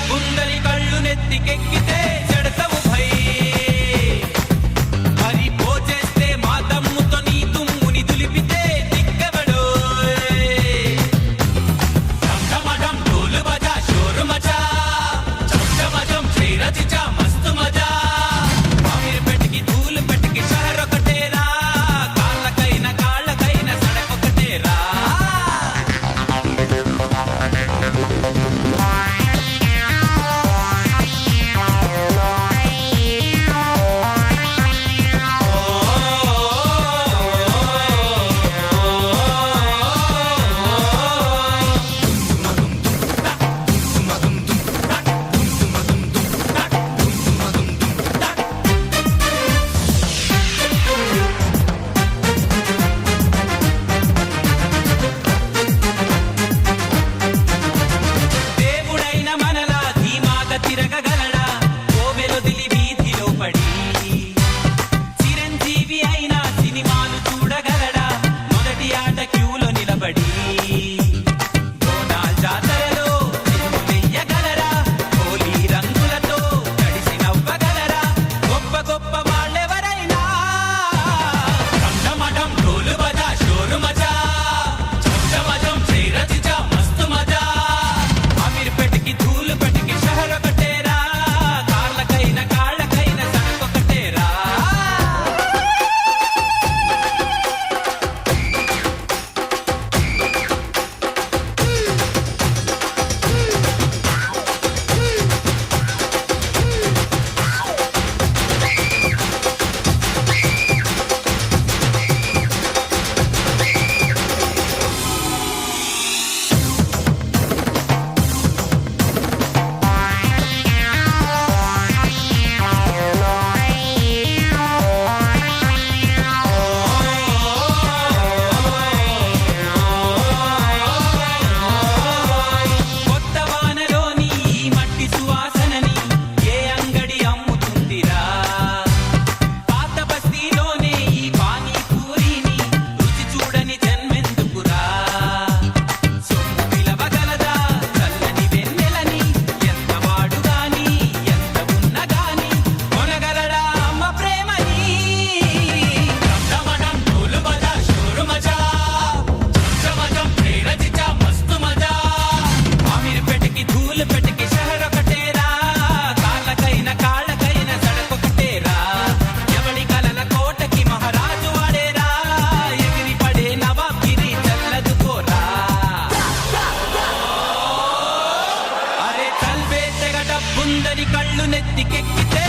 డబ్బుందని కళ్ళు నెత్తికెక్కితే చెడతవు భై మరి పోచేస్తే మా దమ్ముతో నీ తుమ్ముని దులిపితే దిక్కబడో ఢంఢమఢం ఢోలు బజా షోరు మచా చమచమజం చేరచిచా మస్తు మజా అమీర్ పెటికి ధూలు పెటికి షహర్ ఒకటేరా కాళ్ళకైన సడక్ ఒకటేరా దేవుడైన మనలా ధీమాగా తిరగగలడా కోవెలొదిలి వీధిలో పడి చిరంజీవి అయినా సినిమాలు చూడగలడా మొదటి ఆట క్యూలో నిలబడి బోనాల్ జాతరలో వెయ్యగలరా హోలీ రంగులతో కలిసి నవ్వగలరా గొప్ప గొప్ప వాళ్ళెవరైనా ఢంఢమఢం ఢోలు బజా షోరు మచా చమచమజం చేరచిచా మస్తు మజా అమీర్ పెటికి ధూలు పెటికి షహర్ ఒకటేరా కాళ్ళకైన సడక్ ఒకటేరా కొత్త వానలోని ఈ మట్టి సువాసనని ఏ అంగడి అమ్ముతుందిరా పాత బస్తీలోనే ఈ పానీపూరిని రుచి చూడని జన్మెందుకురా సొమ్ము పిలవగలదా చల్లని వెన్నెలని ఎంత వాడుగాని ఎంత ఉన్నగాని కొనగలడా అమ్మ ప్రేమని ఢంఢమఢం ఢోలు బజా షోరు మచా చమచమజం చేరచిచా మస్తు మజా అమీర్ పెటికి ధూలు పెటికి షహర్ ఒకటేరా కాళ్ళకైన సడక్ ఒకటేరా ఎవడి కలల కోటకి మహారాజు వాడేరా ఎగిరి పడే నవాబ్గిరి చల్లదుకోరా అరే చల్వే తెగ డబ్బుందని కళ్ళు నెత్తికెక్కితే